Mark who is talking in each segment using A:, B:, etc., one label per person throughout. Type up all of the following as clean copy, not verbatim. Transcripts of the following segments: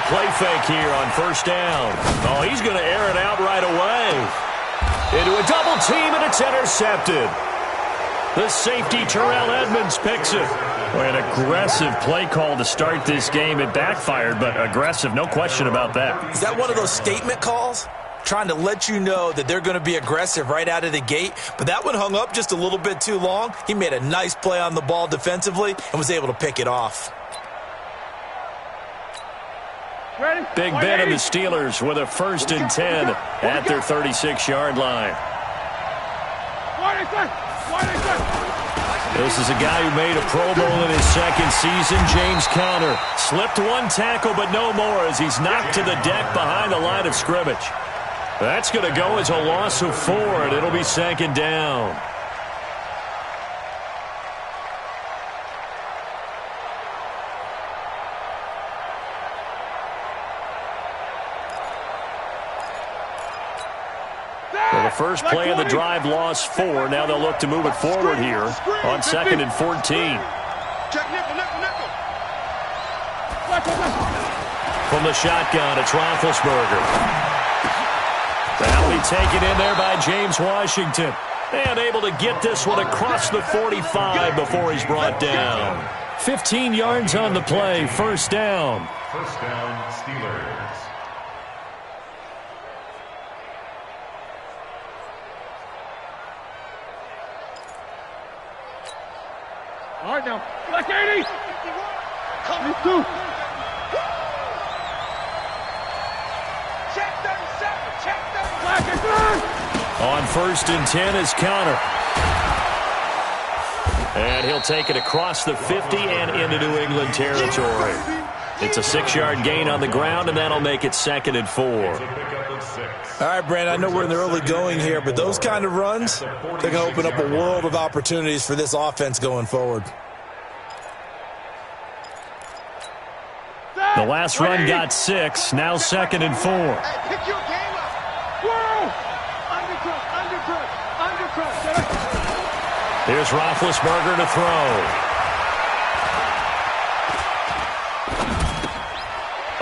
A: play fake here on first down. Oh, he's going to air it out right away. Into a double team, and it's intercepted. The safety, Terrell Edmunds, picks it. Boy, an aggressive play call to start this game. It backfired, but aggressive, no question about that.
B: Is that one of those statement calls? Trying to let you know that they're going to be aggressive right out of the gate. But that one hung up just a little bit too long. He made a nice play on the ball defensively and was able to pick it off.
A: Big Ben and the Steelers with a 1st and 10 at their 36-yard line. This is a guy who made a Pro Bowl in his 2nd season, James Conner. Slipped one tackle, but no more as he's knocked to the deck behind the line of scrimmage. That's going to go as a loss of 4, and it'll be 2nd down. Well, the first play of the drive lost 4. Now they'll look to move it forward here on 2nd and 14. From the shotgun, it's Roethlisberger. That'll be taken in there by James Washington. And able to get this one across the 45 before he's brought down. 15 yards on the play, 1st down.
C: 1st down, Steelers.
D: All right now, black 80. Come on.
A: On 1st and 10 is Conner. And he'll take it across the 50 and into New England territory. It's a 6-yard gain on the ground, and that'll make it 2nd and 4.
B: All right, Brandon, I know we're in the early going here, but those kind of runs, they're going to open up a world of opportunities for this offense going forward.
A: The last run got 6, now 2nd and 4.
D: Pick your game up. Whoa! Undercut.
A: Here's Roethlisberger to throw.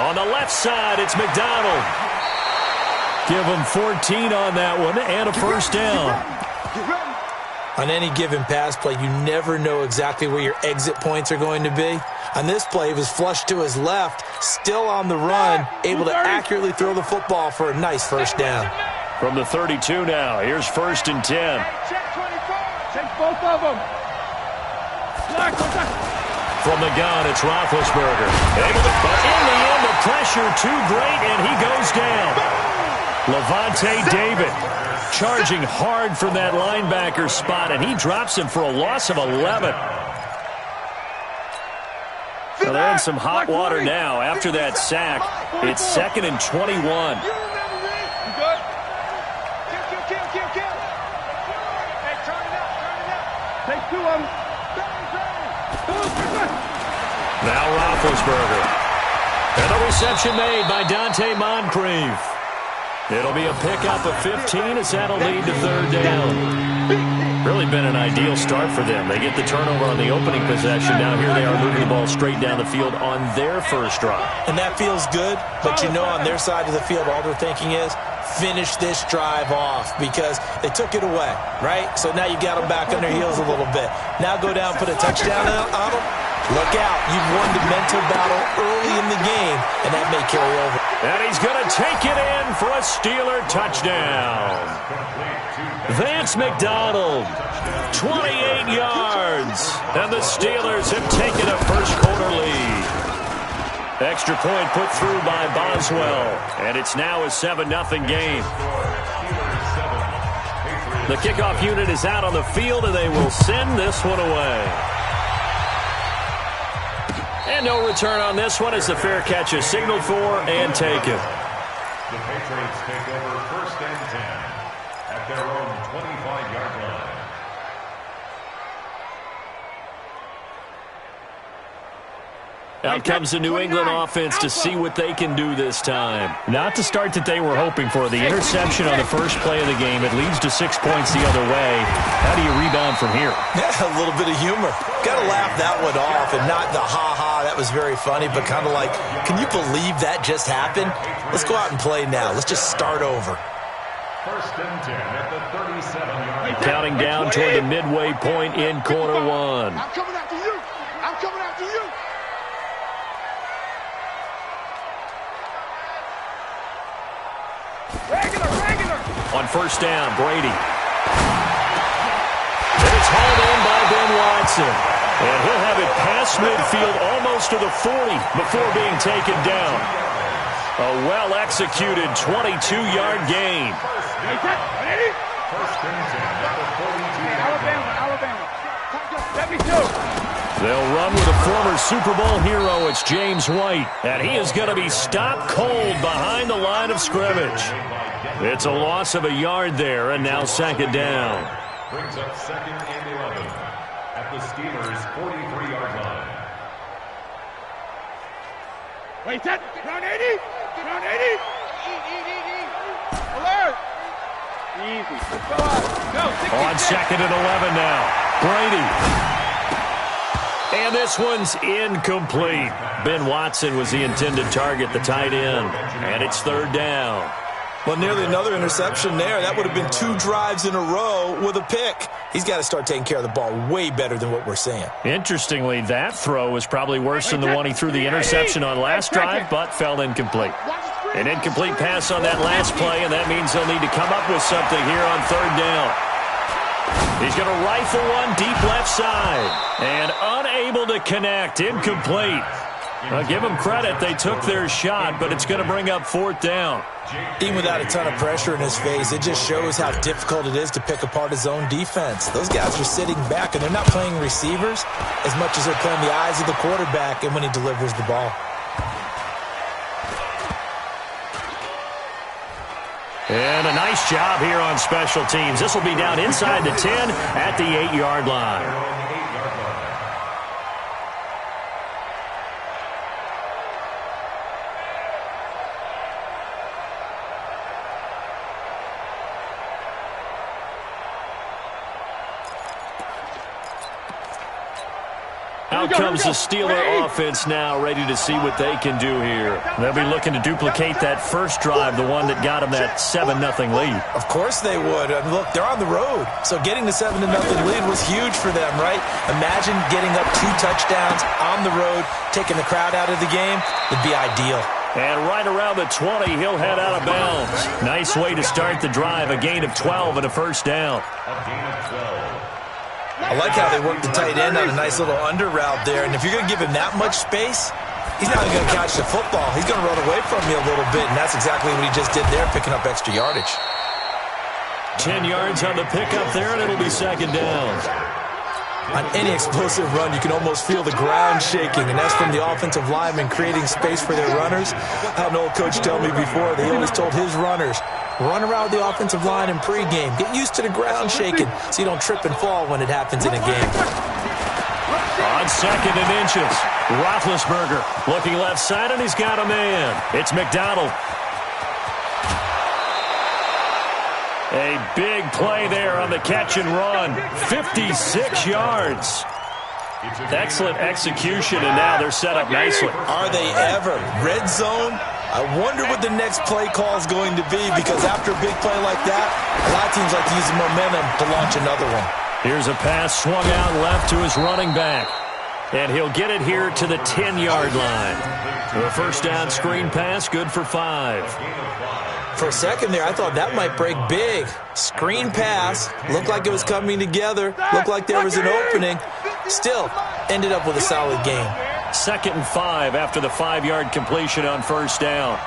A: On the left side, it's McDonald. Give him 14 on that one and a 1st down.
B: On any given pass play, you never know exactly where your exit points are going to be. On this play, he was flushed to his left, still on the run, able to accurately throw the football for a nice 1st down.
A: From the 32 now, here's 1st and 10.
D: Check 24. Take both of them.
A: From the gun, it's Roethlisberger. But in the end, the pressure too great, and he goes down. Lavonte David charging hard from that linebacker spot, and he drops him for a loss of 11. Well, they're in some hot water now after that sack. It's 2nd and 21. Now Roethlisberger. And a reception made by Dante Moncrief. It'll be a pickup of 15 as that'll lead to 3rd down. Really been an ideal start for them. They get the turnover on the opening possession. Now here they are moving the ball straight down the field on their first drive.
B: And that feels good, but you know on their side of the field all they're thinking is finish this drive off because they took it away, right? So now you got them back on their heels a little bit. Now go down, put a touchdown on them. Look out. You've won the mental battle early in the game, and that may carry over.
A: And he's going to take it in for a Steeler touchdown. Vance McDonald, 28 yards. And the Steelers have taken a first-quarter lead. Extra point put through by Boswell. And it's now a 7-0 game. The kickoff unit is out on the field, and they will send this one away. And no return on this one as the fair catch is signaled for and taken.
C: The Patriots take over 1st and 10 at their own 25-yard line.
A: Out comes the New England offense to see what they can do this time.
E: Not the start that they were hoping for. The interception on the first play of the game. It leads to 6 points the other way. How do you rebound from here?
B: Yeah, a little bit of humor. Got to laugh that one off and not the ha-ha, that was very funny, but kind of like, can you believe that just happened? Let's go out and play now. Let's just start over.
C: First and 10 at the 37-yard line.
A: Counting down toward the midway point in quarter one.
D: I'm coming after you. I'm coming after you. Regular.
A: On first down, Brady. And it's hauled in by Ben Watson. And he'll have it past midfield almost to the 40 before being taken down. A well-executed 22-yard gain.
C: First and 10 at the 42-yard line.
D: Alabama. Let me do.
A: They'll run with a former Super Bowl hero. It's James White. And he is going to be stopped cold behind the line of scrimmage. It's a loss of a yard there, and now second down.
C: Brings up second and 11 at the Steelers' 43-yard line.
D: Wait, set. Round 80. Alert. Easy. Go on.
A: On second and 11 now. Brady. And this one's incomplete. Ben Watson was the intended target, the tight end. And it's third down.
B: Well, nearly another interception there. That would have been 2 drives in a row with a pick. He's got to start taking care of the ball way better than what we're seeing.
E: Interestingly, that throw was probably worse than the one he threw the interception on last drive, but fell incomplete.
A: An incomplete pass on that last play, and that means they'll need to come up with something here on third down. He's going to rifle one deep left side. And unable to connect. Incomplete. Give them credit. They took their shot, but it's going to bring up fourth down.
B: Even without a ton of pressure in his face, it just shows how difficult it is to pick apart his own defense. Those guys are sitting back, and they're not playing receivers as much as they're playing the eyes of the quarterback and when he delivers the ball.
A: And a nice job here on special teams. This will be down inside the 10 at the 8-yard line. Out comes the Steeler offense now, ready to see what they can do here.
E: They'll be looking to duplicate that first drive, the one that got them that 7-0 lead.
B: Of course they would. And look, they're on the road. So getting the 7-0 lead was huge for them, right? Imagine getting up 2 touchdowns on the road, taking the crowd out of the game. It'd be ideal.
A: And right around the 20, he'll head out of bounds.
E: Nice way to start the drive, a gain of 12 and a first down.
C: A gain of 12.
B: I like how they worked the tight end on a nice little under route there. And if you're going to give him that much space, he's not going to catch the football. He's going to run away from you a little bit, and that's exactly what he just did there, picking up extra yardage.
A: 10 yards on the pickup there, and it'll be second down.
B: On any explosive run, you can almost feel the ground shaking, and that's from the offensive linemen creating space for their runners. I had an old coach tell me before, they always told his runners, run around the offensive line in pregame. Get used to the ground shaking so you don't trip and fall when it happens in a game.
A: On second and inches, Roethlisberger looking left side, and he's got a man. It's McDonald. A big play there on the catch and run. 56 yards. Excellent execution, and now they're set up nicely.
B: Are they ever? Red zone? I wonder what the next play call is going to be, because after a big play like that, a lot of teams like to use the momentum to launch another one.
A: Here's a pass swung out left to his running back. And he'll get it here to the 10-yard line. The first down screen pass, good for 5.
B: For a second there, I thought that might break big. Screen pass, looked like it was coming together, looked like there was an opening. Still, ended up with a solid gain.
A: 2nd and 5 after the 5-yard completion on first down.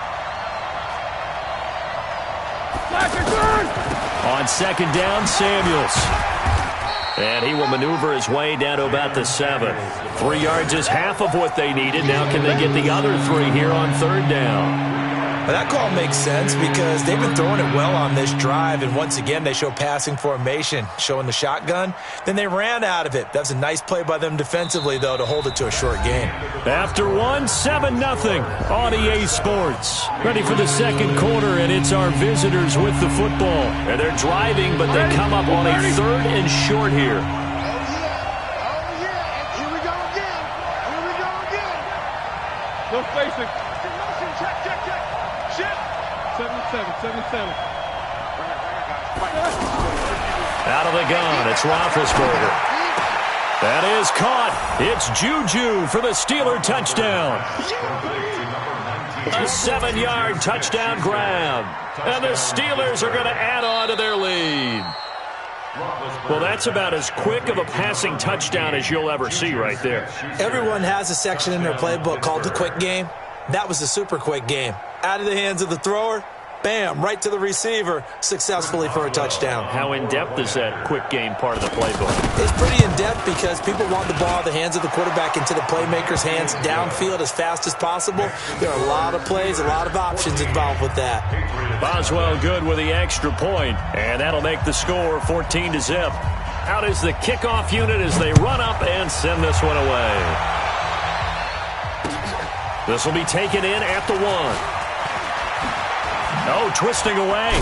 A: On second down, Samuels. And he will maneuver his way down to about the 7. 3 yards is half of what they needed. Now can they get the other 3 here on third down?
B: Well, that call makes sense because they've been throwing it well on this drive, and once again they show passing formation, showing the shotgun. Then they ran out of it. That was a nice play by them defensively, though, to hold it to a short game.
E: After 7-0 on EA Sports. Ready for the second quarter, and it's our visitors with the football.
A: And they're driving, but they come up on a 3rd and short here.
D: Here we go again. No spacing. Check. Shit. 7-7.
A: Out of the gun, it's Roethlisberger. That is caught. It's Juju for the Steeler touchdown. A 7-yard touchdown grab. And the Steelers are going to add on to their lead. Well, that's about as quick of a passing touchdown as you'll ever see right there.
B: Everyone has a section in their playbook called the quick game. That was a super quick game. Out of the hands of the thrower, bam, right to the receiver, successfully for a touchdown.
E: How in-depth is that quick game part of the playbook?
B: It's pretty in-depth because people want the ball out of the hands of the quarterback into the playmaker's hands downfield as fast as possible. There are a lot of plays, a lot of options involved with that.
E: Boswell good with the extra point, and that'll make the score 14-0. Out is the kickoff unit as they run up and send this one away. This will be taken in at the 1. Oh, twisting away.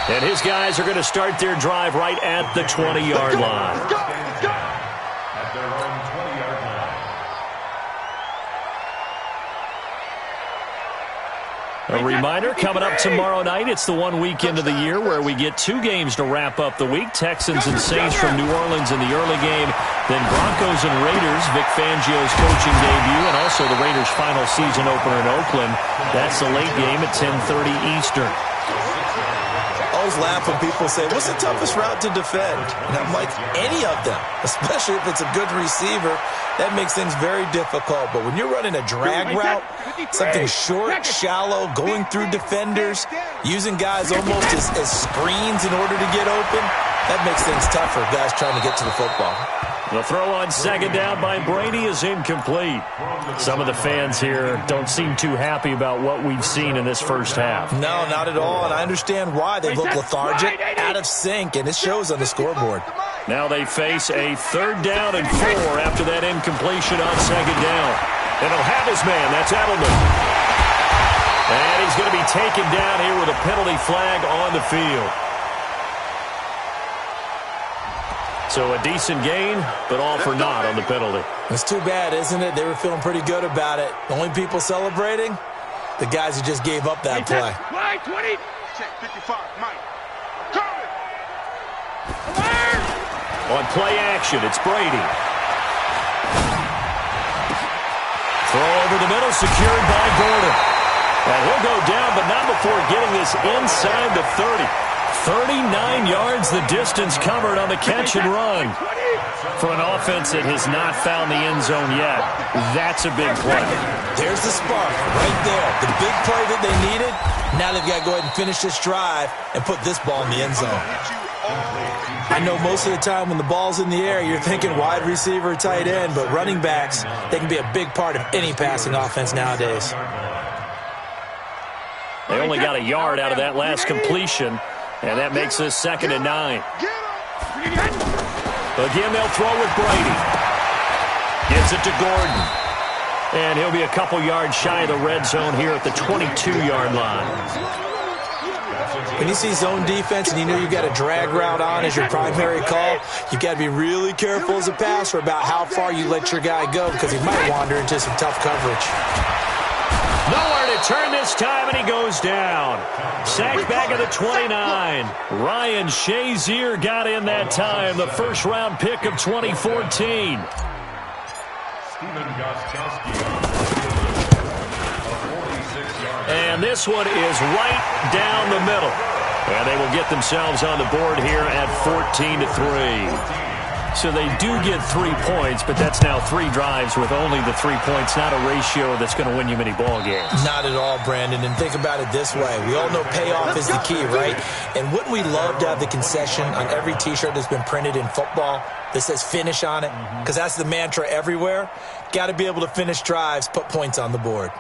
E: And his guys are going to start their drive right at the 20-yard line.
C: At their own 20-yard line.
E: A reminder, coming up tomorrow night, it's the one weekend of the year where we get 2 games to wrap up the week. Texans and Saints from New Orleans in the early game, then Broncos and Raiders, Vic Fangio's coaching debut, and also the Raiders' final season opener in Oakland. That's the late game at 10:30 Eastern.
B: I always laugh when people say, what's the toughest route to defend? And I'm like, any of them, especially if it's a good receiver. That makes things very difficult. But when you're running a drag route, something short, shallow, going through defenders, using guys almost as screens in order to get open, that makes things tougher, guys trying to get to the football.
E: The throw on second down by Brady is incomplete. Some of the fans here don't seem too happy about what we've seen in this first half.
B: No, not at all, and I understand why. They look lethargic, out of sync, and it shows on the scoreboard.
E: Now they face a 3rd down and 4 after that incompletion on second down. And he'll have his man. That's Edelman. And he's going to be taken down here with a penalty flag on the field. So a decent gain, but all for naught on the penalty.
B: It's too bad, isn't it? They were feeling pretty good about it. The only people celebrating, the guys who just gave up that play.
D: Line 20. Check 55, Mike.
E: On play action, it's Brady. Throw over the middle, secured by Gordon. And he'll go down, but not before getting this inside the 30. 39 yards the distance covered on the catch and run. For an offense that has not found the end zone yet, that's a big play.
B: There's the spark right there. The big play that they needed. Now they've got to go ahead and finish this drive and put this ball in the end zone. I know most of the time when the ball's in the air, you're thinking wide receiver, tight end, but running backs, they can be a big part of any passing offense nowadays.
E: They only got a yard out of that last completion, and that makes this 2nd and 9. Again, they'll throw with Brady. Gives it to Gordon. And he'll be a couple yards shy of the red zone here at the 22-yard line.
B: When you see zone defense and you know you've got a drag route on as your primary call, you've got to be really careful as a passer about how far you let your guy go because he might wander into some tough coverage.
E: Nowhere to turn this time, and he goes down. Sacked back at the 29. Ryan Shazier got in that time, the first-round pick of 2014.
C: Stephen Gostkowski.
E: And this one is right down the middle. And they will get themselves on the board here at 14-3. So they do get 3 points, but that's now 3 drives with only the 3 points, not a ratio that's going to win you many ball games.
B: Not at all, Brandon. And think about it this way. We all know payoff is the key, right? And wouldn't we love to have the concession on every T-shirt that's been printed in football that says finish on it? Because that's the mantra everywhere. Got to be able to finish drives, put points on the board.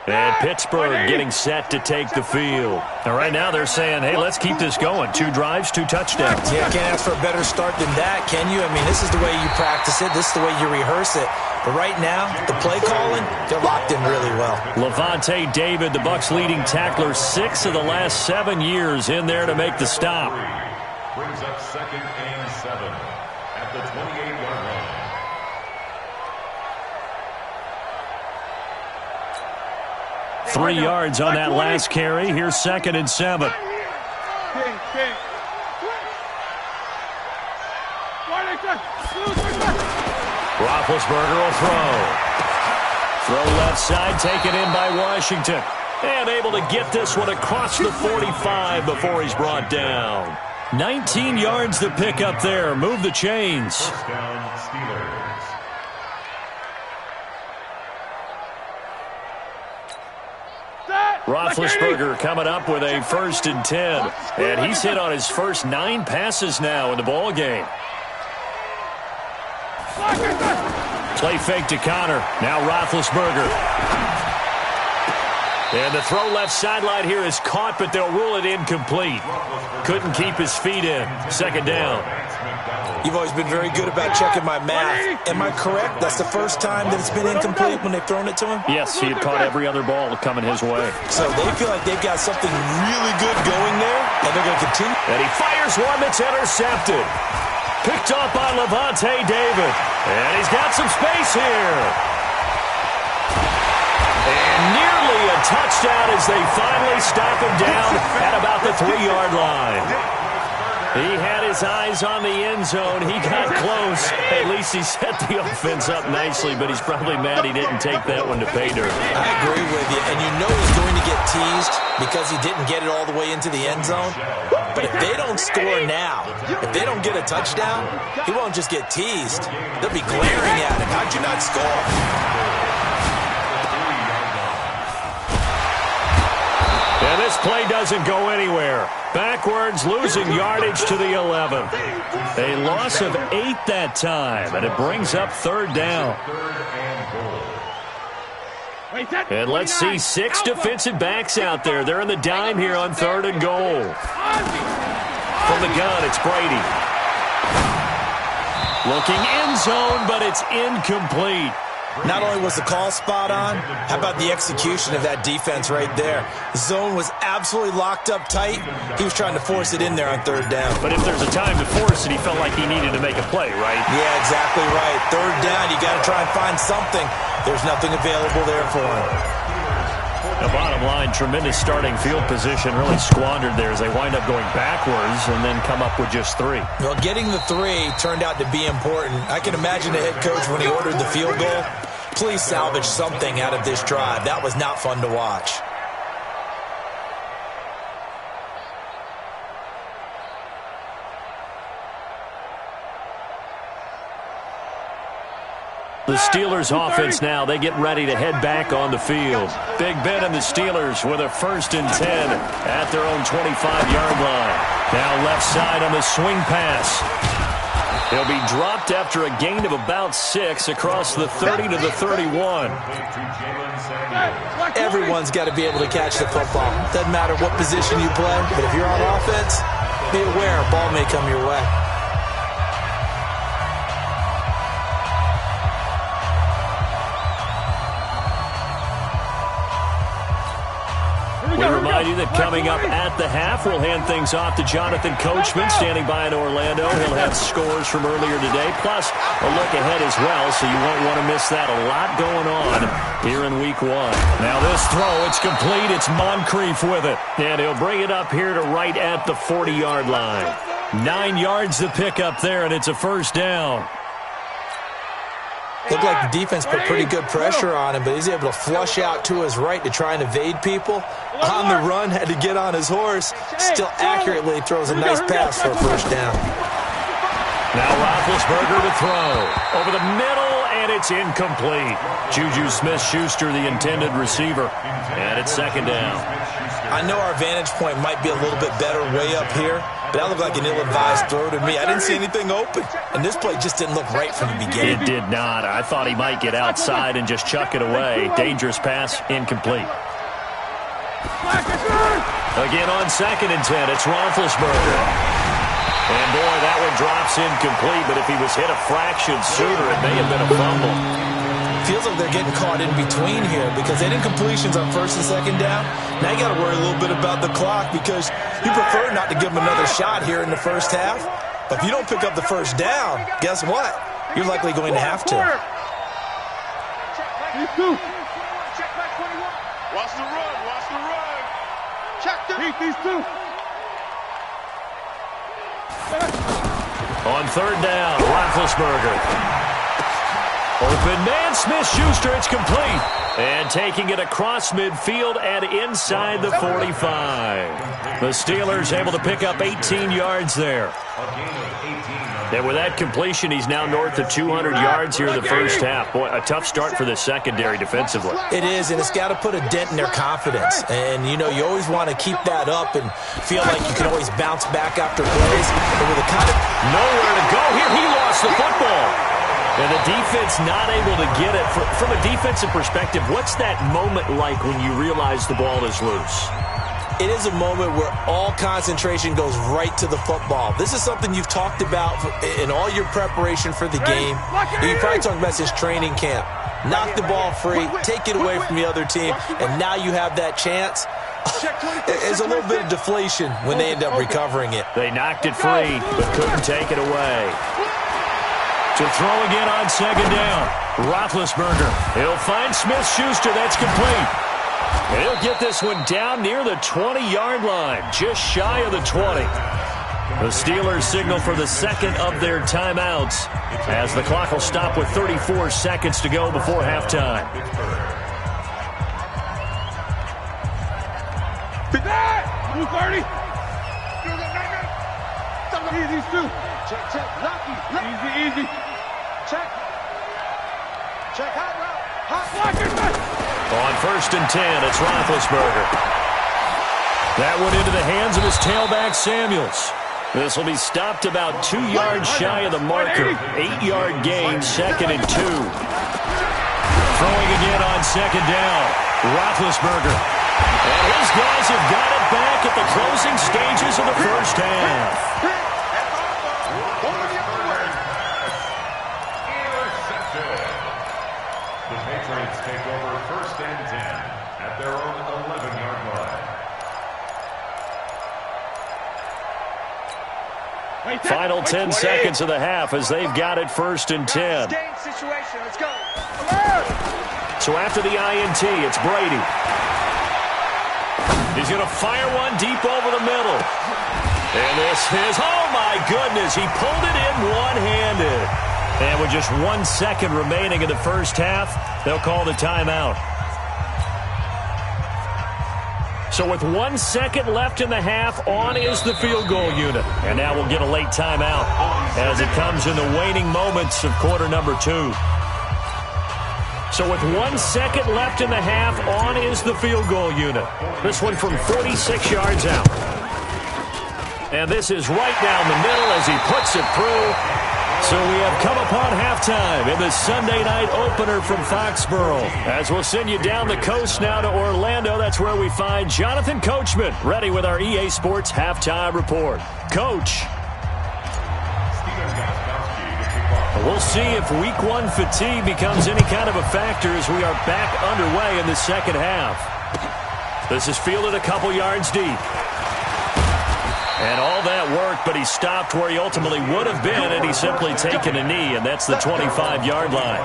A: And Pittsburgh getting set to take the field. And right now they're saying, hey, let's keep this going. 2 drives, 2 touchdowns.
B: Yeah, can't ask for a better start than that, can you? I mean, this is the way you practice it. This is the way you rehearse it. But right now, the play calling, they're locked in really well.
A: Lavonte David, the Bucs' leading tackler, 6 of the last 7 years in there to make the stop.
C: Brings up 2nd and 7 at the 28-yard line.
A: Three yards on that last carry. Here's 2nd and 7. Roethlisberger will throw left side, taken in by Washington. And able to get this one across the 45 before he's brought down. 19 yards to pick up there. Move the chains.
C: First down, Steelers.
A: Roethlisberger coming up with a 1st and 10. And he's hit on his first 9 passes now in the ball game. Play fake to Connor. Now Roethlisberger. And the throw left sideline here is caught, but they'll rule it incomplete. Couldn't keep his feet in. 2nd down.
B: You've always been very good about checking my math. Am I correct? That's the first time that it's been incomplete when they've thrown it to him?
A: Yes, he had caught every other ball coming his way.
B: So they feel like they've got something really good going there, and they're going to continue.
A: And he fires one that's intercepted. Picked off by Lavonte David. And he's got some space here. And nearly a touchdown as they finally stop him down at about the 3-yard line. He had his eyes on the end zone. He got close. At least he set the offense up nicely, but he's probably mad he didn't take that one to pay dirt.
B: I agree with you. And you know he's going to get teased because he didn't get it all the way into the end zone. But if they don't score now, if they don't get a touchdown, he won't just get teased. They'll be glaring at him. How'd you not score?
A: And this play doesn't go anywhere. Backwards, losing yardage to the 11. A loss of 8 that time, and it brings up 3rd down. And let's see 6 defensive backs out there. They're in the dime here on 3rd and goal. From the gun, it's Brady. Looking end zone, but it's incomplete.
B: Not only was the call spot on, how about the execution of that defense right there? The zone was absolutely locked up tight. He was trying to force it in there on 3rd down.
A: But if there's a time to force it, he felt like he needed to make a play, right?
B: Yeah, exactly right. 3rd down, you got to try and find something. There's nothing available there for him.
A: The bottom line, tremendous starting field position, really squandered there as they wind up going backwards and then come up with just 3.
B: Well, getting the 3 turned out to be important. I can imagine the head coach when he ordered the field goal. Please salvage something out of this drive. That was not fun to watch.
A: The Steelers offense now, they get ready to head back on the field. Big Ben and the Steelers with a 1st and 10 at their own 25-yard line. Now left side on the swing pass. He'll be dropped after a gain of about 6 across the 30 to the 31.
B: Everyone's got to be able to catch the football. Doesn't matter what position you play, but if you're on offense, be aware a ball may come your way.
A: We remind you that coming up at the half, we'll hand things off to Jonathan Coachman, standing by in Orlando. He'll have scores from earlier today, plus a look ahead as well, so you won't want to miss that. A lot going on here in Week 1. Now this throw, it's complete. It's Moncrief with it, and he'll bring it up here to right at the 40-yard line. 9 yards to pick up there, and it's a 1st down.
B: Looked like the defense put pretty good pressure on him, but he's able to flush out to his right to try and evade people. On the run, had to get on his horse. Still accurately throws a nice pass for a 1st down.
A: Now Roethlisberger to throw. Over the middle, and it's incomplete. Juju Smith-Schuster, the intended receiver, and it's second down.
B: I know our vantage point might be a little bit better way up here, but that looked like an ill-advised throw to me. I didn't see anything open, and this play just didn't look right from the beginning.
A: It did not. I thought he might get outside and just chuck it away. Dangerous pass, incomplete. Again on 2nd and 10, it's Roethlisberger. And boy, that one drops incomplete, but if he was hit a fraction sooner, it may have been a fumble.
B: Feels like they're getting caught in between here because they did incompletions on 1st and 2nd down. Now you got to worry a little bit about the clock because you prefer not to give them another shot here in the first half. But if you don't pick up the first down, guess what? You're likely going to have to.
D: These two. Watch the run. Watch the run. Check these two.
A: On 3rd down, Roethlisberger. Open man, Smith-Schuster, it's complete. And taking it across midfield and inside the 45. The Steelers able to pick up 18 yards there. And with that completion, he's now north of 200 yards here in the first half. Boy, a tough start for the secondary defensively.
B: It is, and it's got to put a dent in their confidence. And, you know, you always want to keep that up and feel like you can always bounce back after plays. But with a kind of
A: nowhere to go here, he lost the football. And the defense not able to get it. From a defensive perspective, what's that moment like when you realize the ball is loose?
B: It is a moment where all concentration goes right to the football. This is something you've talked about in all your preparation for the game. You probably talked about this training camp. Knock the ball free, take it away from the other team, and now you have that chance. There's a little bit of deflation when they end up recovering it.
A: They knocked it free, but couldn't take it away. To throw again on 2nd down. Roethlisberger. He'll find Smith-Schuster. That's complete. And he'll get this one down near the 20-yard line, just shy of the 20. The Steelers signal for the second of their timeouts as the clock will stop with 34 seconds to go before halftime.
D: Move 30. Easy, two. Check. Lucky. Easy. Check. Hot blocker.
A: On 1st and 10, it's Roethlisberger. That one into the hands of his tailback, Samuels. This will be stopped about 2 yards shy of the marker. 8-yard gain, 2nd and 2. Throwing again on 2nd down. Roethlisberger. And his guys have got it back at the closing stages of the first half.
C: The Patriots take over 1st and 10 at their own 11-yard line.
A: Final 10 seconds of the half as they've got it 1st and 10.
D: Let's go.
A: So after the INT, it's Brady. He's going to fire one deep over the middle. And this is, oh my goodness, he pulled it in one-handed. And with just 1 second remaining in the first half, they'll call the timeout. So with 1 second left in the half, on is the field goal unit. And now we'll get a late timeout as it comes in the waning moments of quarter number 2. So with 1 second left in the half, on is the field goal unit. This one from 46 yards out. And this is right down the middle as he puts it through. So we have come upon halftime in the Sunday night opener from Foxborough. As we'll send you down the coast now to Orlando, that's where we find Jonathan Coachman ready with our EA Sports halftime report. Coach. We'll see if week 1 fatigue becomes any kind of a factor as we are back underway in the second half. This is fielded a couple yards deep. And all that worked, but he stopped where he ultimately would have been, and he's simply taken a knee, and that's the 25-yard line.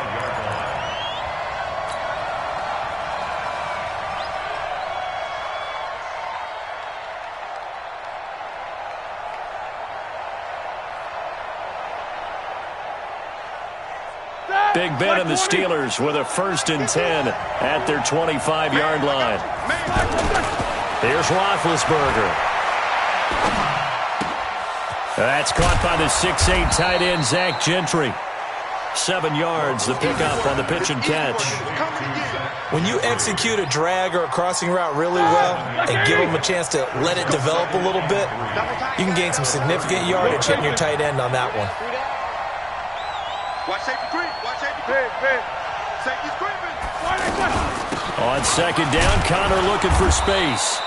A: Big Ben and the Steelers with a 1st and 10 at their 25-yard line. Here's Roethlisberger. That's caught by the 6'8" tight end, Zach Gentry.
E: 7 yards, the pickup on the pitch and catch.
B: When you execute a drag or a crossing route really well and give them a chance to let it develop a little bit, you can gain some significant yardage hitting your tight end on that one.
D: Watch safety creep. Watch safety creep. Safety's creeping.
E: On second down, Connor looking for space.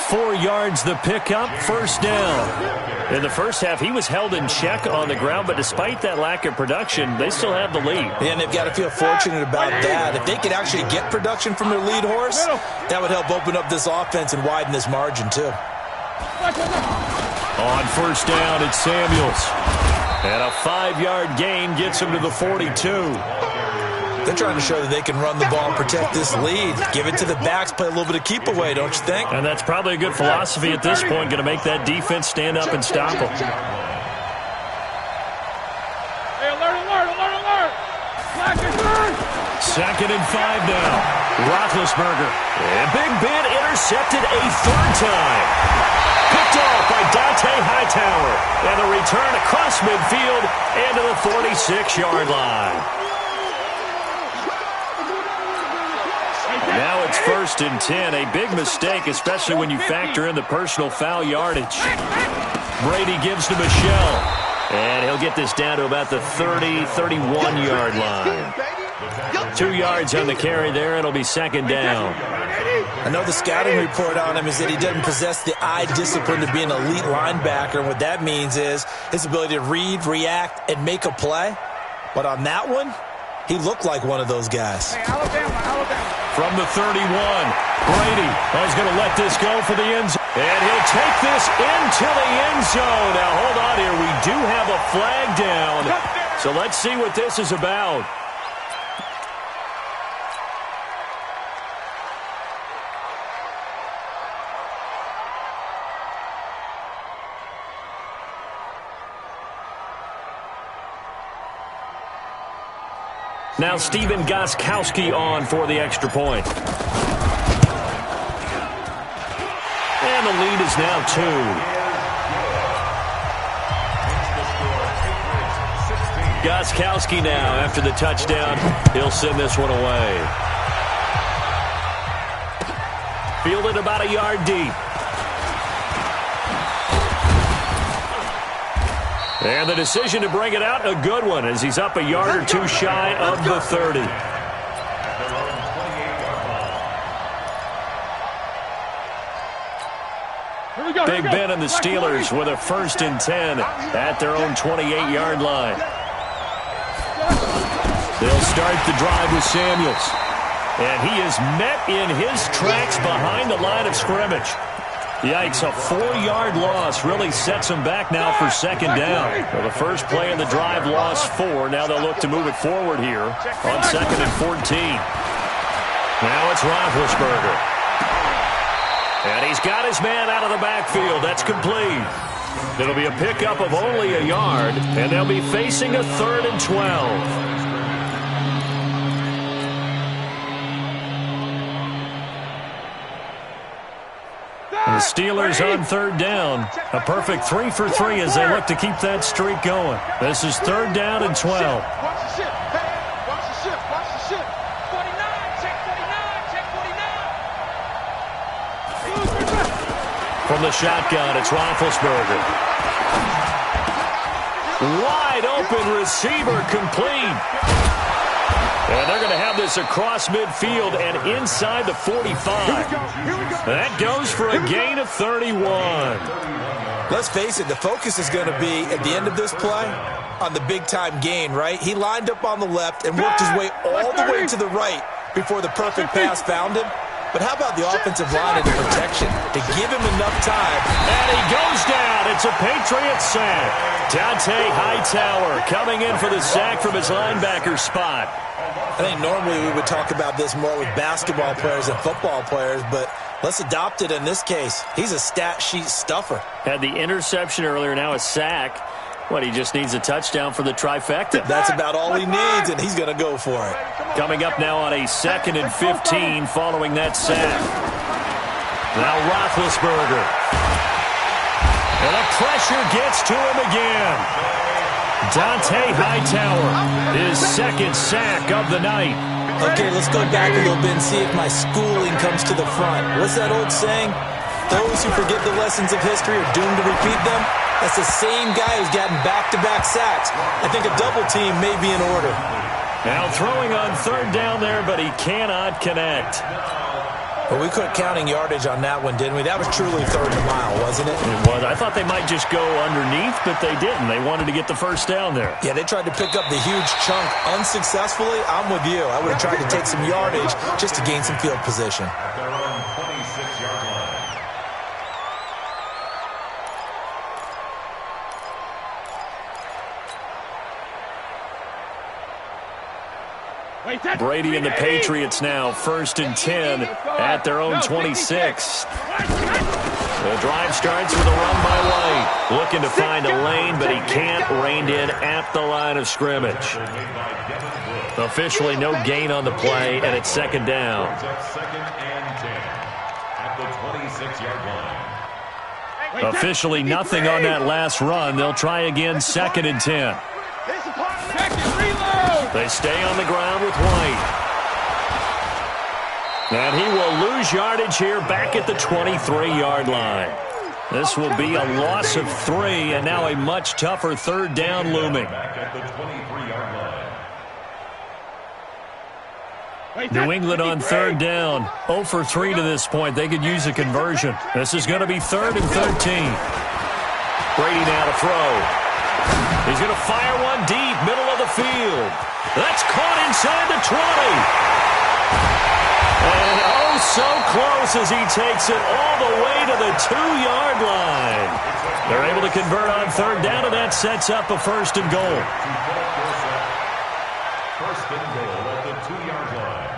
E: 4 yards the pickup, first down. In the first half, he was held in check on the ground, but despite that lack of production, they still have the lead.
B: And they've got to feel fortunate about that. If they could actually get production from their lead horse, that would help open up this offense and widen this margin too.
E: On first down, it's Samuels. And a 5-yard gain gets him to the 42.
B: They're trying to show that they can run the ball and protect this lead. Give it to the backs, play a little bit of keep away, don't you think?
E: And that's probably a good philosophy at this point, going to make that defense stand up and stop them.
D: Hey, alert. Flag is third.
E: Second and 5 now. Roethlisberger. And Big Ben intercepted a third time. Picked off by Dante Hightower. And a return across midfield and to the 46-yard line. Now it's 1st and 10. A big mistake, especially when you factor in the personal foul yardage. Brady gives to Michelle. And he'll get this down to about the 31-yard line. 2 yards on the carry there. It'll be second down.
B: I know the scouting report on him is that he doesn't possess the eye discipline to be an elite linebacker. And what that means is his ability to read, react, and make a play. But on that one, he looked like one of those guys.
D: Hey, Alabama.
E: From the 31, Brady is going to let this go for the end zone. And he'll take this into the end zone. Now, hold on here. We do have a flag down. So let's see what this is about. Now Stephen Gostkowski on for the extra point. And the lead is now 2. Gostkowski now, after the touchdown, he'll send this one away. Fielded about a yard deep. And the decision to bring it out, a good one, as he's up a yard or 2 shy of the 30. Big Ben and the Steelers with a 1st and 10 at their own 28-yard line. They'll start the drive with Samuels. And he is met in his tracks behind the line of scrimmage. Yikes, a 4-yard loss really sets them back now for second down. Well, the first play of the drive lost 4. Now they'll look to move it forward here on 2nd and 14. Now it's Roethlisberger. And he's got his man out of the backfield. That's complete. It'll be a pickup of only a yard, and they'll be facing a 3rd and 12. The Steelers on 3rd down. A perfect 3 for 3 as they look to keep that streak going. This is 3rd down and 12.
D: Watch the ship. Hey, watch the ship. Watch the ship. 49. Check 49.
E: From the shotgun, it's Roethlisberger. Wide open receiver complete. And they're going to have this across midfield and inside the 45. That goes for a gain of 31.
B: Let's face it, the focus is going to be at the end of this play on the big-time gain, right? He lined up on the left and worked his way all the way to the right before the perfect pass found him. But how about the offensive line and the protection to give him enough time?
E: And he goes down. It's a Patriots sack. Dante Hightower coming in for the sack from his linebacker spot.
B: I think normally we would talk about this more with basketball players and football players, but let's adopt it in this case. He's a stat sheet stuffer.
E: Had the interception earlier, now a sack. What, he just needs a touchdown for the trifecta.
B: That's about all he needs, and he's going to go for it.
E: Coming up now on a 2nd and 15 following that sack. Now Roethlisberger. And the pressure gets to him again. Dante Hightower, his second sack of the night.
B: Okay, let's go back a little bit and see if my schooling comes to the front. What's that old saying? Those who forget the lessons of history are doomed to repeat them. That's the same guy who's gotten back-to-back sacks. I think a double team may be in order.
E: Now throwing on third down there, but he cannot connect.
B: Well, we quit counting yardage on that one, didn't we? That was truly third and a mile, wasn't it?
E: It was. I thought they might just go underneath, but they didn't. They wanted to get the first down there.
B: Yeah, they tried to pick up the huge chunk unsuccessfully. I'm with you. I would have tried to take some yardage just to gain some field position.
C: At their own 26-yard line.
E: Brady and the Patriots now first and 10 at their own 26. The drive starts with a run by White. Looking to find a lane, but he can't. Reined in at the line of scrimmage. Officially no gain on the play, and it's second down.
C: Second and 10 at the 26-yard line.
E: Officially nothing on that last run. They'll try again second and 10. They stay on the ground with White. And he will lose yardage here back at the 23-yard line. This will be a loss of 3, and now a much tougher third down looming.
C: Back at the 23-yard line.
E: New England on third down. 0 for 3 to this point. They could use a conversion. This is going to be 3rd and 13. Brady now to throw. He's going to fire one deep, middle of the field. That's caught inside the 20. And oh, so close as he takes it all the way to the 2-yard line. They're able to convert on third down, and that sets up a first and goal.
C: First and goal at the 2-yard line.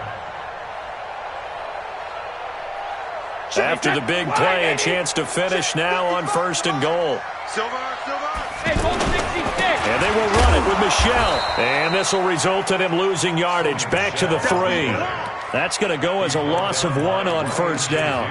E: After the big play, a chance to finish now on first and goal. And they will run it with Michel. And this will result in him losing yardage back to the 3. That's going to go as a loss of 1 on first down.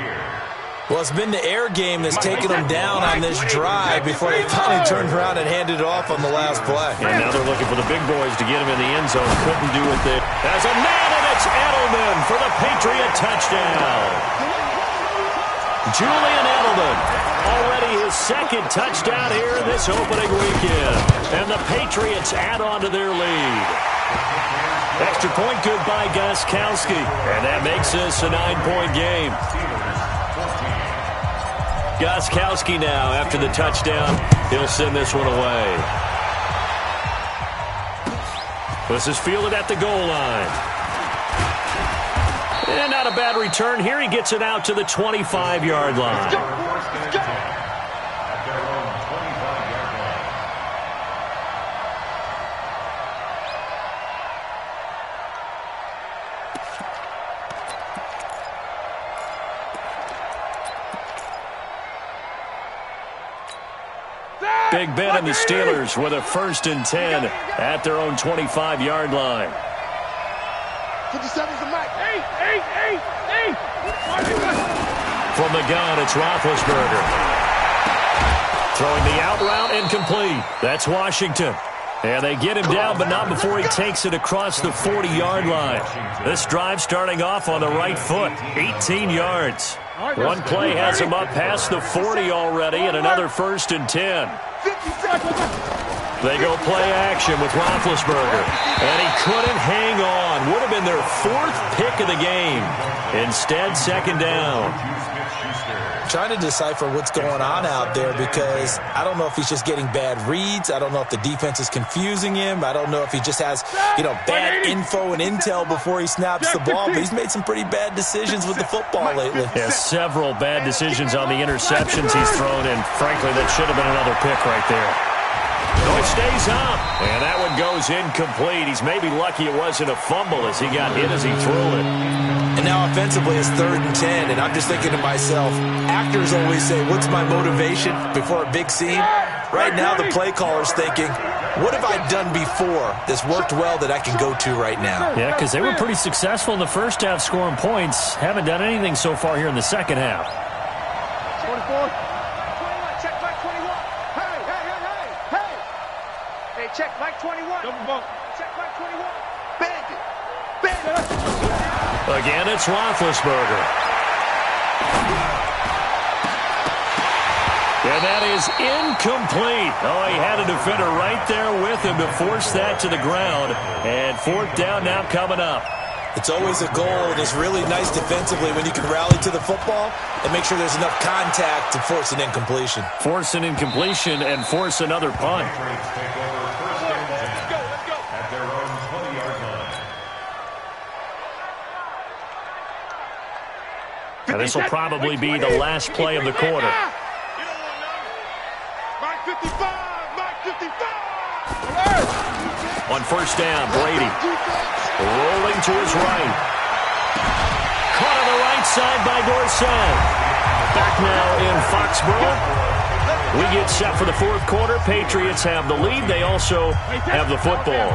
B: Well, it's been the air game that's taken them down on this drive before they finally turned around and handed it off on the last play.
E: And now they're looking for the big boys to get him in the end zone. Couldn't do it there. As a man, and it's Edelman for the Patriot touchdown. Julian Edelman, already his second touchdown here this opening weekend. And the Patriots add on to their lead. Extra point good by Gostkowski. And that makes this a 9-point game. Gostkowski now, after the touchdown, he'll send this one away. This is fielded at the goal line. And not a bad return here. He gets it out to the 25-yard line.
C: First and 10 at their own 25-yard line.
E: Big Ben and the Steelers with a first and 10 at their own 25-yard line.
D: 57's the mic. Eight.
E: From the gun, it's Roethlisberger. Throwing the out route, incomplete. That's Washington. And they get him down, but not before he takes it across the 40-yard line. This drive starting off on the right foot, 18 yards. One play has him up past the 40 already, and another first and 10. They go play action with Roethlisberger, and he couldn't hang on. Would have been their 4th pick of the game. Instead, second down.
B: Trying to decipher what's going on out there because I don't know if he's just getting bad reads. I don't know if the defense is confusing him. I don't know if he just has, bad info and intel before he snaps the ball. But he's made some pretty bad decisions with the football lately.
E: Yeah, several bad decisions on the interceptions he's thrown, and frankly, that should have been another pick right there. No, it stays up, and that one goes incomplete. He's maybe lucky it wasn't a fumble as he got hit as he threw it.
B: And now offensively it's 3rd and 10, and I'm just thinking to myself, actors always say, what's my motivation before a big scene? Right now the play caller's thinking, what have I done before that's worked well that I can go to right now?
E: Yeah, because they were pretty successful in the first half scoring points. Haven't done anything so far here in the second half.
D: 24. 21, check back 21. Hey. check, Mike 21. Double bump. Check, Mike 21. Bandit. Bandit.
A: Again, it's Roethlisberger. And that is incomplete. Oh, he had a defender right there with him to force that to the ground. And fourth down now coming up.
B: It's always a goal, and it's really nice defensively when you can rally to the football and make sure there's enough contact to force an incompletion.
A: Force an incompletion and force another punt.
C: At their own 20-yard line.
A: And this will probably be the last play of the quarter.
D: Mike 55. Mike 55.
A: On first down, Brady rolling to his right. Caught on the right side by Dorsett. Back now in Foxborough. We get set for the fourth quarter. Patriots have the lead. They also have the football.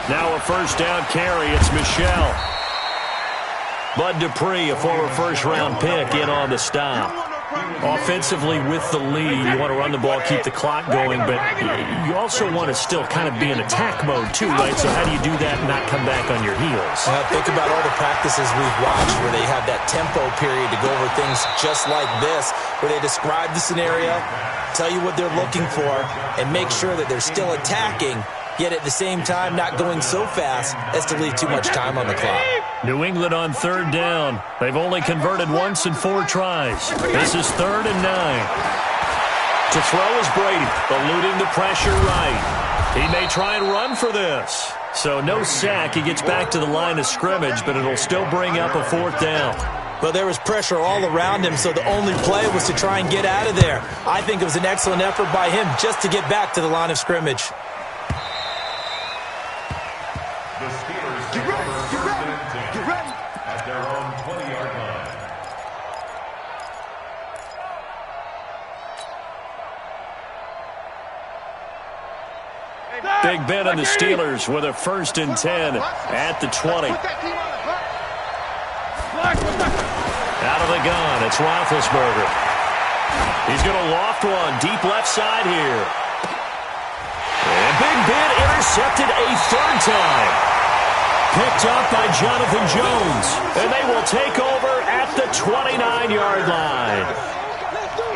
A: Now a first down carry. It's Michel. Bud Dupree, a former first-round pick, in on the stop. Offensively with the lead, you want to run the ball, keep the clock going, but you also want to still kind of be in attack mode too, right? So how do you do that and not come back on your heels?
B: Think about all the practices we've watched where they have that tempo period to go over things just like this, where they describe the scenario, tell you what they're looking for, and make sure that they're still attacking, yet at the same time not going so fast as to leave too much time on the clock.
A: New England on third down. They've only converted once in 4 tries. This is 3rd and 9. To throw is Brady, eluding the pressure right. He may try and run for this. So no sack. He gets back to the line of scrimmage, but it'll still bring up a 4th down.
B: Well, there was pressure all around him, so the only play was to try and get out of there. I think it was an excellent effort by him just to get back to the line of scrimmage.
C: The Steelers take over first and 10 at their own 20-yard line.
A: Big Ben and the Steelers with a 1st and 10 at the 20. Out of the gun, it's Roethlisberger. He's going to loft one deep left side here. And Big Ben intercepted a 3rd time. Picked up by Jonathan Jones. And they will take over at the 29-yard line.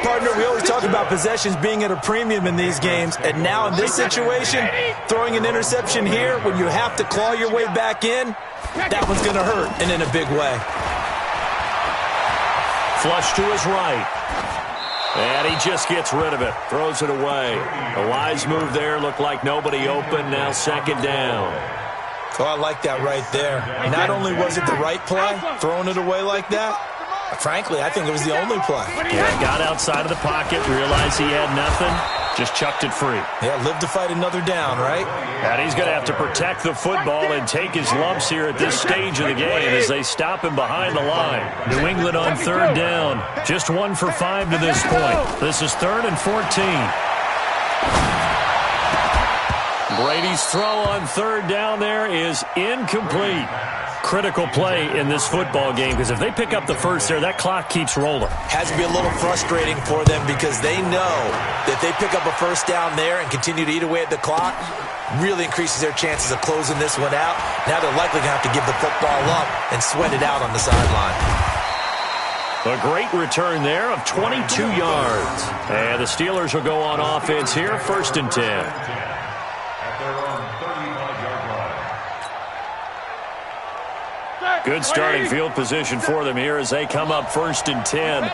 B: Partner, we always talk about possessions being at a premium in these games, and now in this situation, throwing an interception here when you have to claw your way back in, that one's going to hurt, and in a big way.
A: Flush to his right. And he just gets rid of it. Throws it away. A wise move there. Looked like nobody open. Now 2nd down.
B: Oh, I like that right there. Not only was it the right play, throwing it away like that, frankly, I think it was the only play.
A: Yeah, got outside of the pocket, realized he had nothing, just chucked it free.
B: Yeah, live to fight another down, right?
A: And he's going to have to protect the football and take his lumps here at this stage of the game as they stop him behind the line. New England on 3rd down. Just 1 for 5 to this point. This is 3rd and 14. Brady's throw on 3rd down there is incomplete. Critical play in this football game because if they pick up the first there, that clock keeps rolling.
B: Has to be a little frustrating for them because they know that they pick up a 1st down there and continue to eat away at the clock, really increases their chances of closing this one out. Now they're likely going to have to give the football up and sweat it out on the sideline.
A: A great return there of 22 yards. And the Steelers will go on offense here, 1st and 10. Good starting field position for them here as they come up 1st and 10.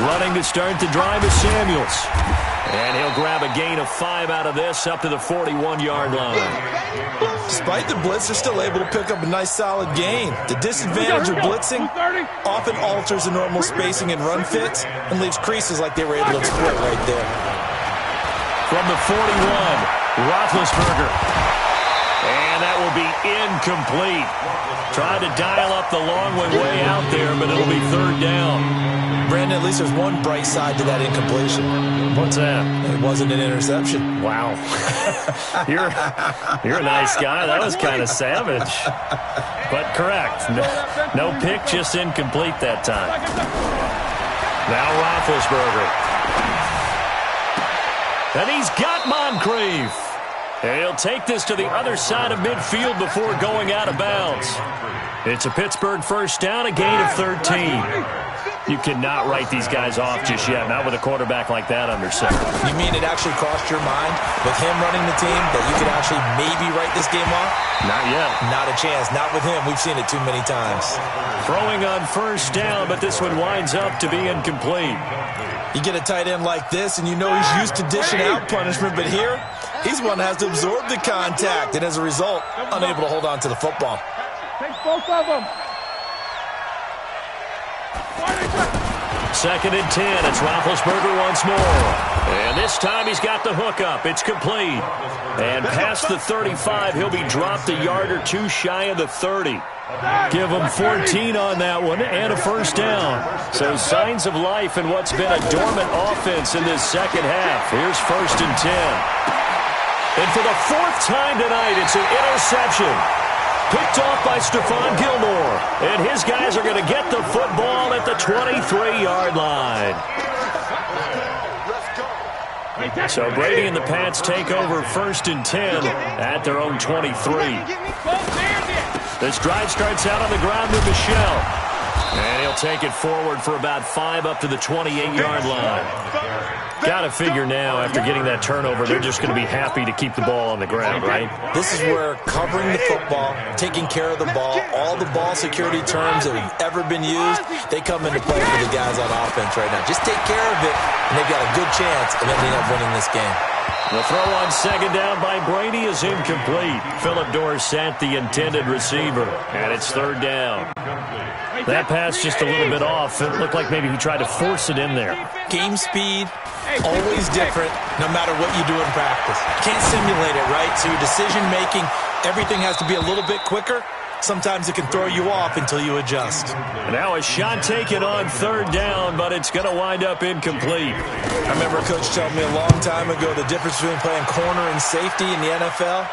A: Running to start the drive is Samuels. And he'll grab a gain of 5 out of this up to the 41-yard line.
B: Despite the blitz, they're still able to pick up a nice solid gain. The disadvantage of blitzing often alters the normal spacing and run fits and leaves creases like they were able to exploit right there. From the 41,
A: Roethlisberger. And that will
E: will be incomplete. Tried to dial up the long one way out there, but it'll be third down.
B: Brandon, at least there's one bright side to that incompletion.
E: What's that?
B: It wasn't an interception.
E: Wow. You're a nice guy. That was kind of savage. But correct. No pick, just incomplete that time. Now Roethlisberger. And he's got Moncrief. And he'll take this to the other side of midfield before going out of bounds. It's a Pittsburgh first down, a gain of 13. You cannot write these guys off just yet, not with a quarterback like that under center.
B: You mean it actually crossed your mind with him running the team that you could actually maybe write this game off?
E: Not yet.
B: Not a chance. Not with him. We've seen it too many times.
E: Throwing on first down, but this one winds up to be incomplete.
B: You get a tight end like this, and you know he's used to dishing out punishment, but here, he's one that has to absorb the contact, and as a result, unable to hold on to the football.
D: Take both of them.
E: Second and 10. It's Roethlisberger once more. And this time he's got the hook up. It's complete. And past the 35, he'll be dropped a yard or two shy of the 30. Give him 14 on that one and a first down. So signs of life in what's been a dormant offense in this second half. Here's first and 10. And for the fourth time tonight, it's an interception. Picked off by Stephon Gilmore. And his guys are going to get the football at the 23-yard line. So Brady and the Pats take over first and 10 at their own 23. This drive starts out on the ground with Michel. And he'll take it forward for about 5 up to the 28-yard line. Got to figure now, after getting that turnover, they're just going to be happy to keep the ball on the ground, right?
B: This is where covering the football, taking care of the ball, all the ball security terms that have ever been used, they come into play for the guys on offense right now. Just take care of it, and they've got a good chance of ending up winning this game.
E: The throw on second down by Brady is incomplete. Philip Dorsett, the intended receiver, and it's third down. That pass just a little bit off. It looked like maybe he tried to force it in there.
B: Game speed, always different, no matter what you do in practice. Can't simulate it, right? So your decision-making, everything has to be a little bit quicker. Sometimes it can throw you off until you adjust.
E: Now a shot taken on third down, but it's going to wind up incomplete.
B: I remember a coach telling me a long time ago the difference between playing corner and safety in the NFL.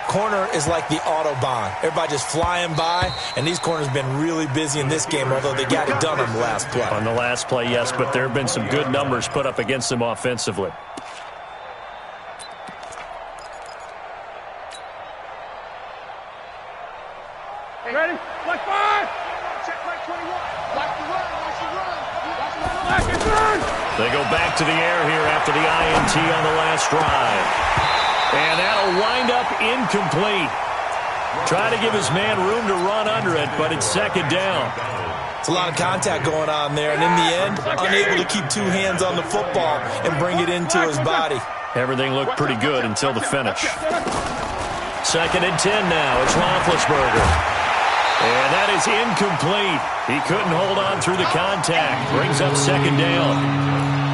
B: Corner is like the Autobahn. Everybody just flying by, and these corners have been really busy in this game, although they got it done on the last play.
E: On the last play, yes, but there have been some good numbers put up against them offensively.
D: Ready? Black 5. Check Black 21. Black the run. Black and run.
E: They go back to the air here after the INT on the last drive. And that'll wind up incomplete. Trying to give his man room to run under it, but it's second down.
B: It's a lot of contact going on there, and in the end, unable to keep two hands on the football and bring it into his body.
E: Everything looked pretty good until the finish. Second and 10 now. It's Roethlisberger. And that is incomplete. He couldn't hold on through the contact. Brings up second down.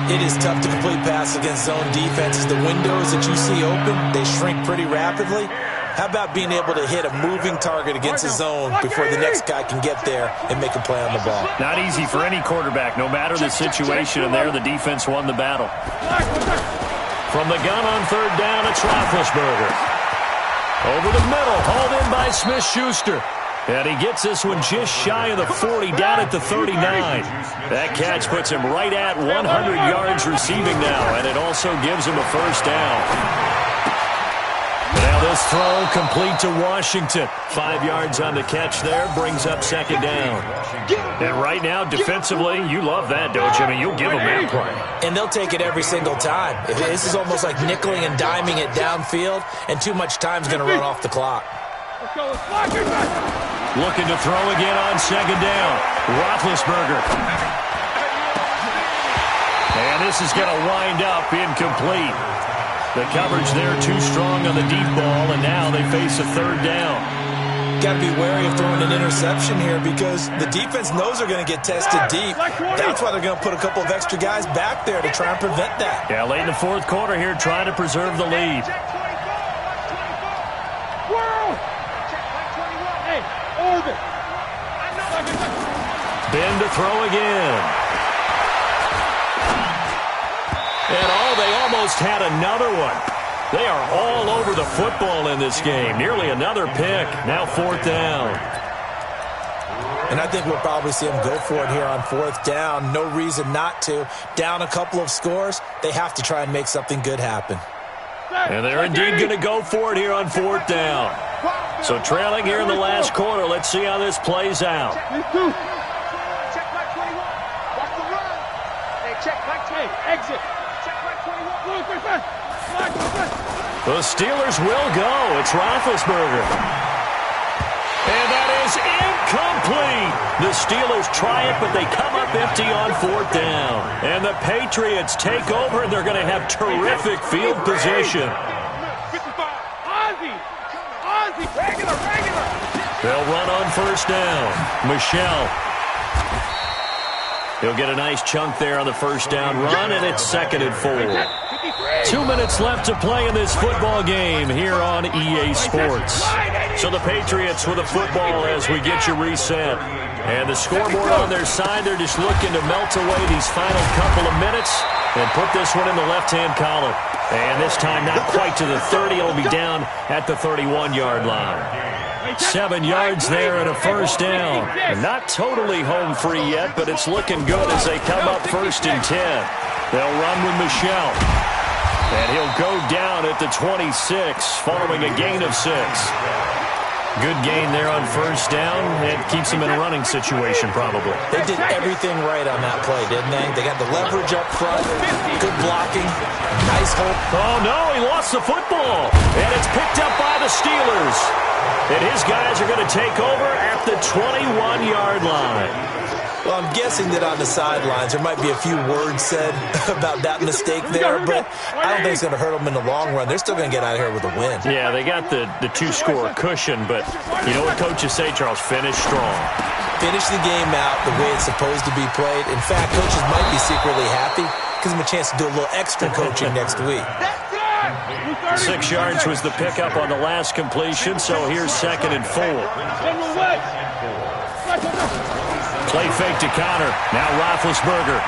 B: It is tough to complete passes against zone defenses. The windows that you see open, they shrink pretty rapidly. How about being able to hit a moving target against a zone before the next guy can get there and make a play on the ball?
E: Not easy for any quarterback, no matter the situation, and there the defense won the battle. From the gun on third down, it's Roethlisberger. Over the middle, hauled in by Smith-Schuster. And he gets this one just shy of the 40, down at the 39. That catch puts him right at 100 yards receiving now, and it also gives him a first down. Now this throw complete to Washington. 5 yards on the catch there, brings up second down. And right now, defensively, you love that, don't you? I mean, you'll give them that play.
B: And they'll take it every single time. This is almost like nickeling and diming it downfield, and too much time's going to run off the clock.
D: Let's go. Let's block it.
E: Looking to throw again on second down. Roethlisberger. And this is going to wind up incomplete. The coverage there too strong on the deep ball, and now they face a third down.
B: Got to be wary of throwing an interception here because the defense knows they're going to get tested deep. That's why they're going to put a couple of extra guys back there to try and prevent that.
E: Yeah, late in the fourth quarter here, trying to preserve the lead.
D: Hey, orbit.
E: Ben to throw again. And they almost had another one. They are all over the football in this game. Nearly another pick. Now 4th down.
B: And I think we'll probably see them go for it here on 4th down. No reason not to. Down a couple of scores, they have to try and make something good happen.
E: And they're indeed going to go for it here on 4th down. So trailing here in the last quarter. Let's see how this plays out.
D: Check back 21. Watch the run. Hey, check back 20. Exit. Check back 21.
E: The Steelers will go. It's Roethlisberger. And that is incomplete. The Steelers try it, but they come up empty on 4th down. And the Patriots take over, and they're going to have terrific field position.
D: 55. Ozzie. Regular.
E: They'll run on 1st down. Michelle. He'll get a nice chunk there on the 1st down run, and it's 2nd and 4. 2 minutes left to play in this football game here on EA Sports. So the Patriots with a football as we get you reset. And the scoreboard on their side, they're just looking to melt away these final couple of minutes and put this one in the left-hand column. And this time not quite to the 30. It'll be down at the 31-yard line. 7 yards there and a 1st down. Not totally home free yet, but it's looking good as they come up 1st and 10. They'll run with Michelle. And he'll go down at the 26 following a gain of 6. Good gain there on 1st down. It keeps him in a running situation probably.
B: They did everything right on that play, didn't they? They got the leverage up front, good blocking, nice hold.
E: Oh, no, he lost the football. And it's picked up by the Steelers. And his guys are going to take over at the 21-yard line.
B: Well, I'm guessing that on the sidelines there might be a few words said about that mistake there, but I don't think it's going to hurt them in the long run. They're still going to get out of here with a win.
E: Yeah, they got the 2-score cushion, but you know what coaches say, Charles? Finish strong.
B: Finish the game out the way it's supposed to be played. In fact, coaches might be secretly happy. Gives them a chance to do a little extra coaching next week.
E: 6 yards was the pickup on the last completion, so here's 2nd and 4. Play fake to Connor. Now Roethlisberger.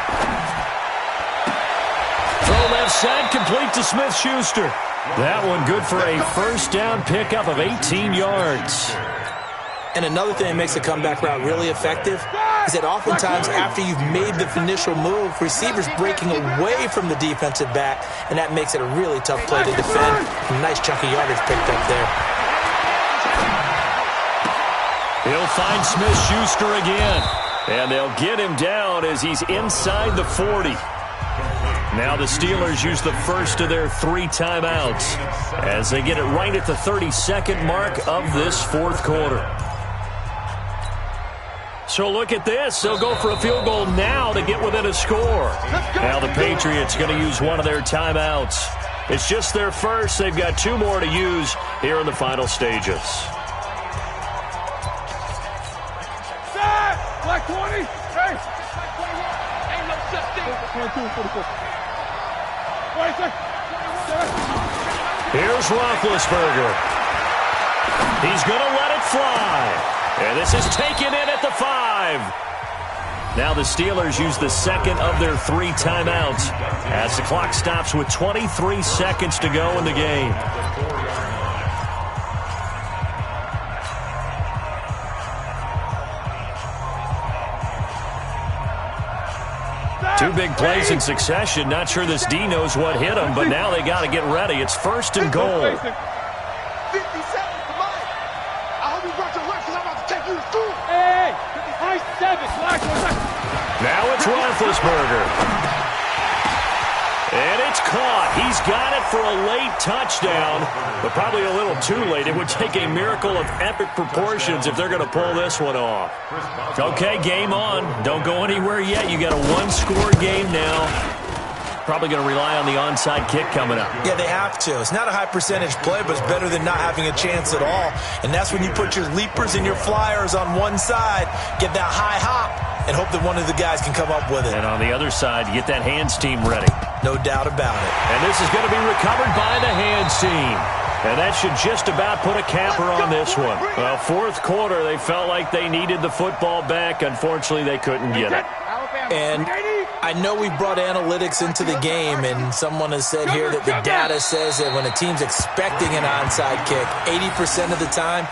E: Throw left side, complete to Smith-Schuster. That one good for a 1st down pickup of 18 yards.
B: And another thing that makes the comeback route really effective is that oftentimes after you've made the initial move, receivers breaking away from the defensive back, and that makes it a really tough play to defend. A nice chunk of yardage picked up there.
E: He'll find Smith-Schuster again. And they'll get him down as he's inside the 40. Now the Steelers use the first of their 3 timeouts as they get it right at the 32nd mark of this 4th quarter. So look at this. They'll go for a field goal now to get within a score. Now the Patriots going to use one of their timeouts. It's just their first. They've got 2 more to use here in the final stages.
D: Black 20. Hey. Ain't no such thing. 22, 44.
E: Here's Roethlisberger. He's going to let it fly. And this is taken in at the 5. Now the Steelers use the 2nd of their 3 timeouts as the clock stops with 23 seconds to go in the game. Two big plays in succession. Not sure this D knows what hit him, but now they got to get ready. It's 1st and goal.
D: 50 seconds to mine. I hope you brought your lunch because I'm about to take you to school. Hey, high 7.
E: Now it's Roethlisberger. And it's caught. He's got it for a late touchdown, but probably a little too late. It would take a miracle of epic proportions if they're going to pull this one off. Okay, game on. Don't go anywhere yet. You got a 1-score game now. Probably going to rely on the onside kick coming up.
B: Yeah, they have to. It's not a high percentage play, but it's better than not having a chance at all. And that's when you put your leapers and your flyers on one side, get that high hop, and hope that one of the guys can come up with it.
E: And on the other side, get that hands team ready.
B: No doubt about it.
E: And this is going to be recovered by the hands team.
A: And that should just about put a capper on this one. Well, fourth quarter, they felt like they needed the football back. Unfortunately, they couldn't get it.
B: And I know we brought analytics into the game, and someone has said here that the data says that when a team's expecting an onside kick, 80% of the time,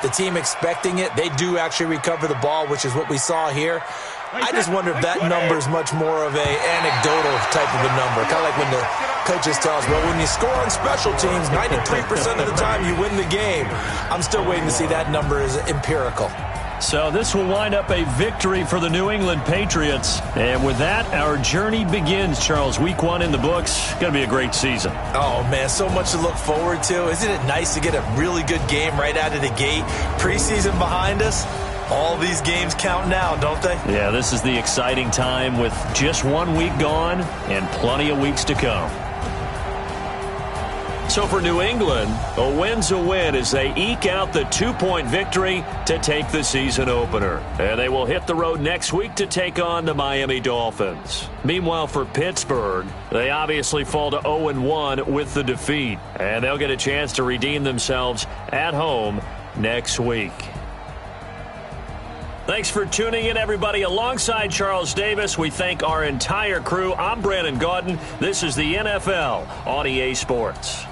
B: the team expecting it, they do actually recover the ball, which is what we saw here. I just wonder if that number is much more of a anecdotal type of a number. Kind of like when the coaches tell us, well, when you score on special teams, 93% of the time you win the game. I'm still waiting to see that number is empirical.
E: So this will wind up a victory for the New England Patriots. And with that, our journey begins, Charles. Week 1 in the books. Going to be a great season.
B: Oh, man, so much to look forward to. Isn't it nice to get a really good game right out of the gate? Preseason behind us. All these games count now, don't they?
E: Yeah, this is the exciting time with just 1 week gone and plenty of weeks to come. So for New England, a win's a win as they eke out the 2-point victory to take the season opener. And they will hit the road next week to take on the Miami Dolphins. Meanwhile, for Pittsburgh, they obviously fall to 0-1 with the defeat. And they'll get a chance to redeem themselves at home next week. Thanks for tuning in, everybody. Alongside Charles Davis, we thank our entire crew. I'm Brandon Gaudin. This is the NFL on EA Sports.